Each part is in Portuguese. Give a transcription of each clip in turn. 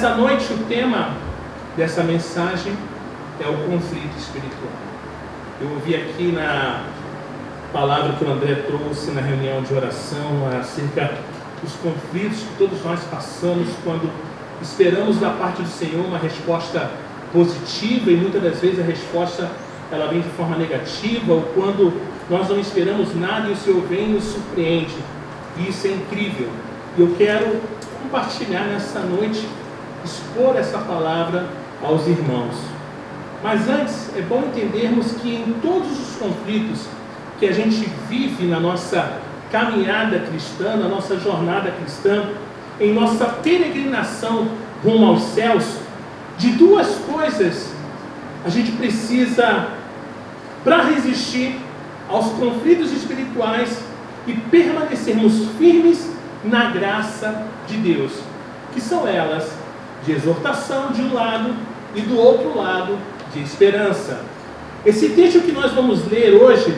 Essa noite o tema dessa mensagem é o conflito espiritual. Eu ouvi aqui na palavra que o André trouxe na reunião de oração acerca dos conflitos que todos nós passamos quando esperamos da parte do Senhor uma resposta positiva, e muitas das vezes a resposta ela vem de forma negativa, ou quando nós não esperamos nada e o Senhor vem e nos surpreende. E isso é incrível. E eu quero compartilhar nessa noite, expor essa palavra aos irmãos. Mas antes, é bom entendermos que em todos os conflitos que a gente vive na nossa caminhada cristã, na nossa jornada cristã, em nossa peregrinação rumo aos céus, de duas coisas a gente precisa para resistir aos conflitos espirituais e permanecermos firmes na graça de Deus, que são elas de exortação de um lado e do outro lado de esperança. Esse texto que nós vamos ler hoje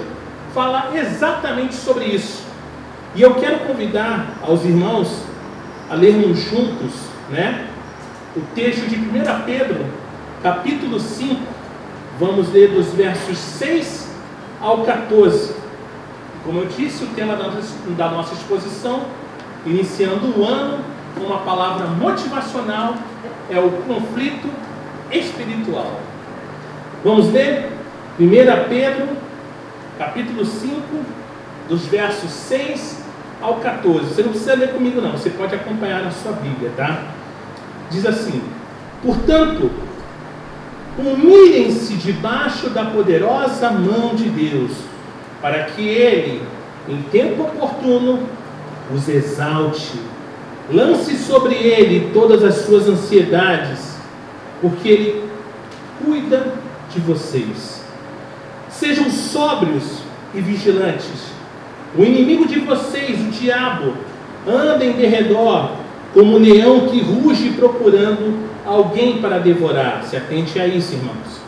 fala exatamente sobre isso. E eu quero convidar aos irmãos a lermos juntos, o texto de 1 Pedro, capítulo 5, vamos ler dos versos 6 ao 14. Como eu disse, o tema da nossa exposição, iniciando o ano com uma palavra motivacional, é o conflito espiritual. Vamos ler 1 Pedro, capítulo 5, dos versos 6 ao 14. Você não precisa ler comigo não, você pode acompanhar na sua Bíblia, tá? Diz assim: portanto, humilhem-se debaixo da poderosa mão de Deus, para que Ele, em tempo oportuno, os exalte. Lance sobre Ele todas as suas ansiedades, porque Ele cuida de vocês. Sejam sóbrios e vigilantes. O inimigo de vocês, o diabo, anda em derredor como um leão que ruge procurando alguém para devorar. Se atente a isso, irmãos.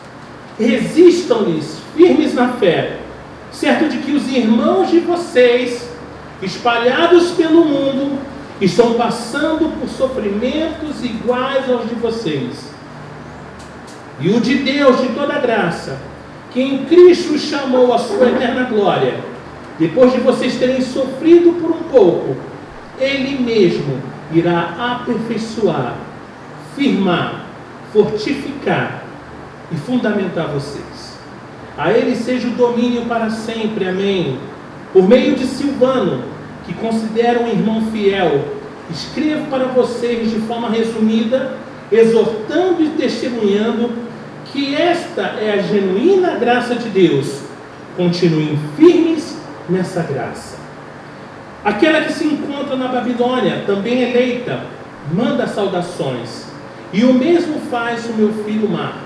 Resistam-lhes firmes na fé, certo de que os irmãos de vocês, espalhados pelo mundo, estão passando por sofrimentos iguais aos de vocês. E o de Deus de toda graça, que em Cristo os chamou à sua eterna glória, depois de vocês terem sofrido por um pouco, Ele mesmo irá aperfeiçoar, firmar, fortificar e fundamentar vocês. A Ele seja o domínio para sempre, amém. Por meio de Silvano, que considero um irmão fiel, escrevo para vocês de forma resumida, exortando e testemunhando que esta é a genuína graça de Deus. Continuem firmes nessa graça. Aquela que se encontra na Babilônia, também eleita, manda saudações, e o mesmo faz o meu filho Marcos.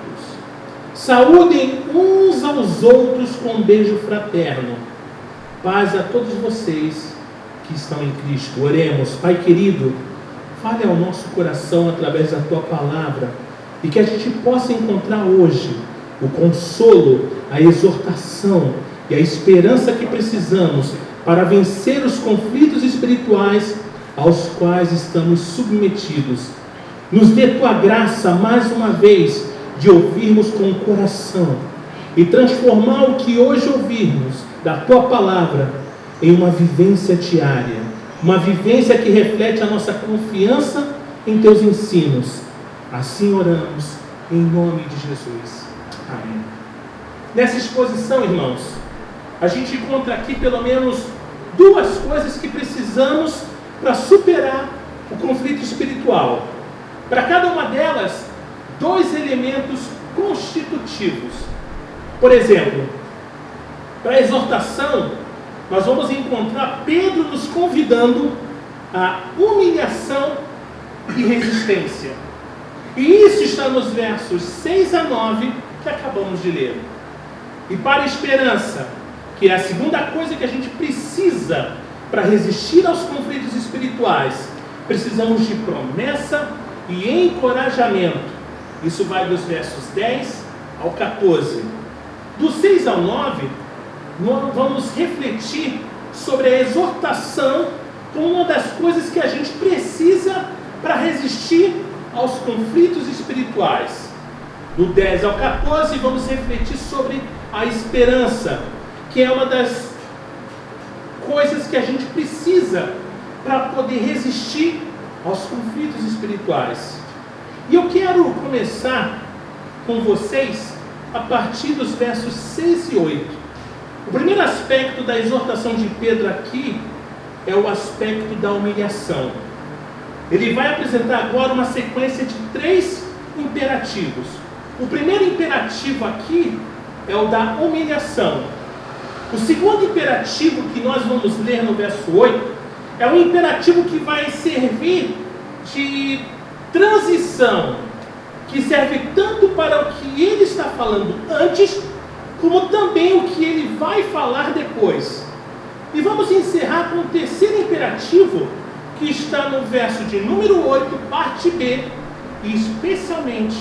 Saúdem uns aos outros com um beijo fraterno. Paz a todos vocês que estão em Cristo. Oremos. Pai querido, fale ao nosso coração através da Tua palavra, e que a gente possa encontrar hoje o consolo, a exortação e a esperança que precisamos para vencer os conflitos espirituais aos quais estamos submetidos. Nos dê Tua graça mais uma vez de ouvirmos com o coração e transformar o que hoje ouvirmos da Tua palavra em uma vivência diária, uma vivência que reflete a nossa confiança em Teus ensinos. Assim oramos em nome de Jesus. Amém. Nessa exposição, irmãos, a gente encontra aqui pelo menos duas coisas que precisamos para superar o conflito espiritual. Para cada uma delas, dois elementos constitutivos. Por exemplo, para a exortação, nós vamos encontrar Pedro nos convidando à humilhação e resistência. E isso está nos versos 6 a 9 que acabamos de ler. E para a esperança, que é a segunda coisa que a gente precisa para resistir aos conflitos espirituais, precisamos de promessa e encorajamento. Isso vai dos versos 10 ao 14. Do 6 ao 9, nós vamos refletir sobre a exortação como uma das coisas que a gente precisa para resistir aos conflitos espirituais. Do 10 ao 14, vamos refletir sobre a esperança, que é uma das coisas que a gente precisa para poder resistir aos conflitos espirituais. E eu quero começar com vocês a partir dos versos 6 e 8. O primeiro aspecto da exortação de Pedro aqui é o aspecto da humilhação. Ele vai apresentar agora uma sequência de 3 imperativos. O primeiro imperativo aqui é o da humilhação. O segundo imperativo que nós vamos ler no verso 8 é um imperativo que vai servir de transição, que serve tanto para o que ele está falando antes, como também o que ele vai falar depois. E vamos encerrar com o terceiro imperativo, que está no verso de número 8, parte B, e especialmente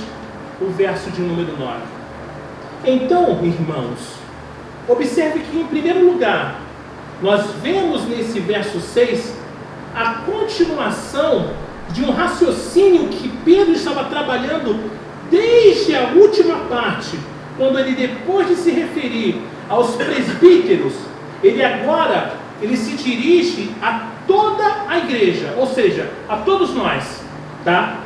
o verso de número 9. Então, irmãos, observe que, em primeiro lugar, nós vemos nesse verso 6 a continuação de um raciocínio que Pedro estava trabalhando desde a última parte, quando ele, depois de se referir aos presbíteros, ele se dirige a toda a igreja, ou seja, a todos nós, tá?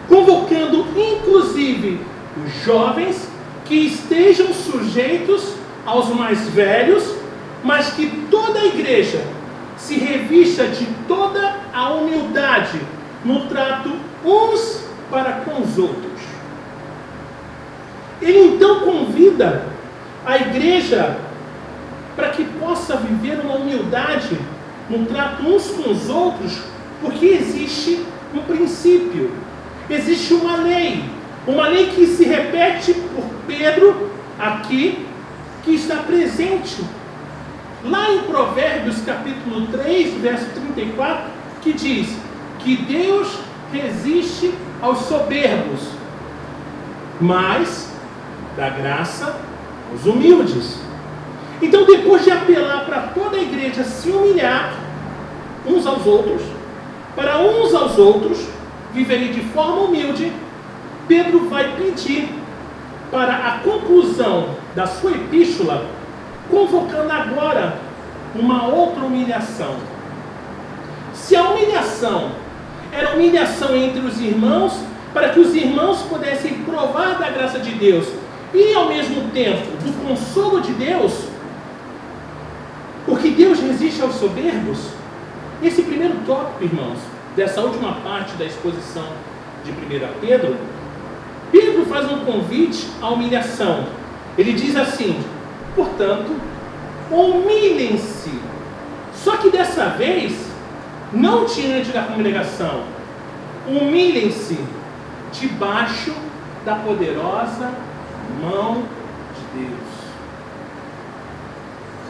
Convocando inclusive os jovens que estejam sujeitos aos mais velhos, mas que toda a igreja se revista de toda a humildade no trato uns para com os outros. Ele então convida a igreja para que possa viver uma humildade no trato uns com os outros, porque existe um princípio, existe uma lei que se repete por Pedro aqui, que está presente lá em Provérbios capítulo 3, verso 34, que diz que Deus resiste aos soberbos, mas dá graça aos humildes. Então, depois de apelar para toda a igreja se humilhar uns aos outros, para uns aos outros viverem de forma humilde, Pedro vai pedir para a conclusão da sua epístola, convocando agora uma outra humilhação. Se a humilhação era humilhação entre os irmãos, para que os irmãos pudessem provar da graça de Deus e, ao mesmo tempo, do consolo de Deus, porque Deus resiste aos soberbos, esse primeiro tópico, irmãos, dessa última parte da exposição de 1 Pedro, Pedro faz um convite à humilhação. Ele diz assim: portanto, humilhem-se. Só que dessa vez, não diante da congregação, humilhem-se debaixo da poderosa mão de Deus.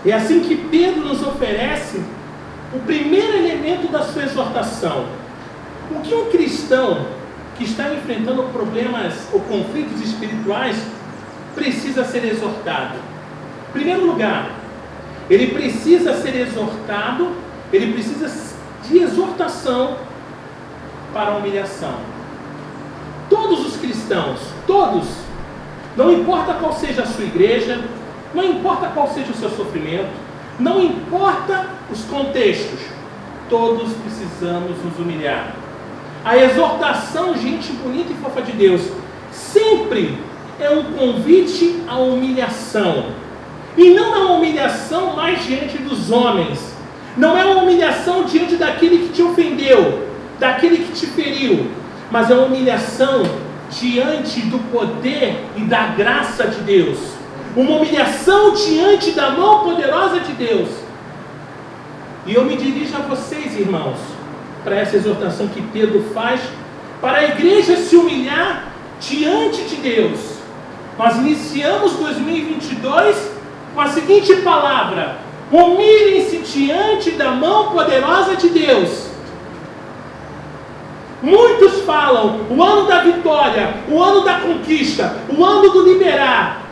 É assim que Pedro nos oferece o primeiro elemento da sua exortação. O que um cristão que está enfrentando problemas ou conflitos espirituais precisa ser exortado? Em primeiro lugar, ele precisa ser exortado, ele precisa de exortação para a humilhação. Todos os cristãos, todos, não importa qual seja a sua igreja, não importa qual seja o seu sofrimento, não importa os contextos, todos precisamos nos humilhar. A exortação, gente bonita e fofa de Deus, sempre é um convite à humilhação. E não é uma humilhação mais diante dos homens. Não é uma humilhação diante daquele que te ofendeu, daquele que te feriu. Mas é uma humilhação diante do poder e da graça de Deus. Uma humilhação diante da mão poderosa de Deus. E eu me dirijo a vocês, irmãos, para essa exortação que Pedro faz, para a igreja se humilhar diante de Deus. Nós iniciamos 2022 com a seguinte palavra: humilhem-se diante da mão poderosa de Deus. Muitos falam o ano da vitória, o ano da conquista, o ano do liberar.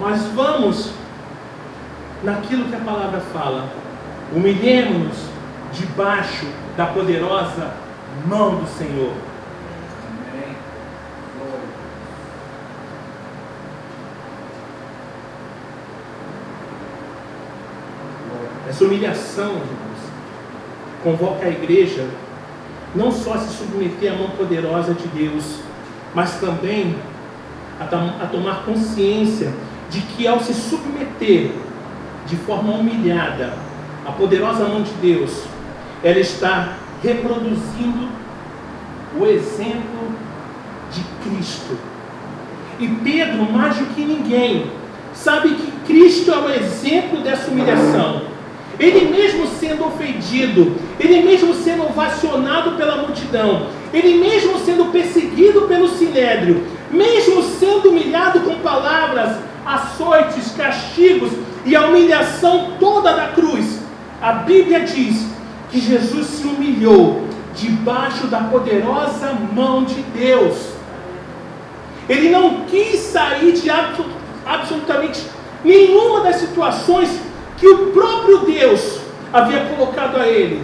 Mas vamos naquilo que a palavra fala: humilhemos-nos debaixo da poderosa mão do Senhor. Essa humilhação, irmãos, convoca a igreja não só a se submeter à mão poderosa de Deus, mas também a tomar consciência de que ao se submeter de forma humilhada à poderosa mão de Deus, ela está reproduzindo o exemplo de Cristo. E Pedro, mais do que ninguém, sabe que Cristo é o exemplo dessa humilhação. Ele mesmo sendo ofendido, ele mesmo sendo ovacionado pela multidão, ele mesmo sendo perseguido pelo sinédrio, mesmo sendo humilhado com palavras, açoites, castigos e a humilhação toda da cruz, a Bíblia diz que Jesus se humilhou debaixo da poderosa mão de Deus. Ele não quis sair de absolutamente nenhuma das situações que o próprio Deus havia colocado a ele,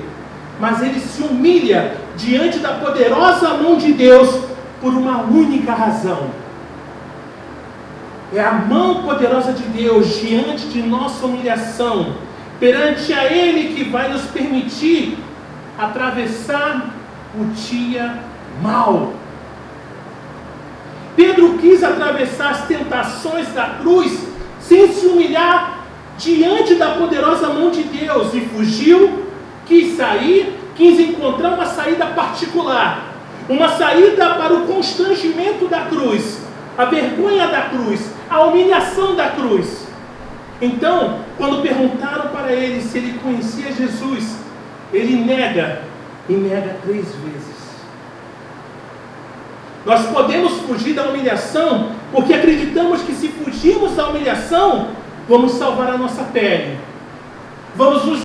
mas ele se humilha diante da poderosa mão de Deus por uma única razão. É a mão poderosa de Deus diante de nossa humilhação, perante a Ele, que vai nos permitir atravessar o dia mau. Pedro quis atravessar as tentações da cruz sem se humilhar diante da poderosa mão de Deus, e fugiu, quis sair, quis encontrar uma saída particular, uma saída para o constrangimento da cruz, a vergonha da cruz, a humilhação da cruz. Então, quando perguntaram para ele se ele conhecia Jesus, ele nega, e nega 3 vezes. Nós podemos fugir da humilhação porque acreditamos que se fugirmos da humilhação, vamos salvar a nossa pele, vamos nos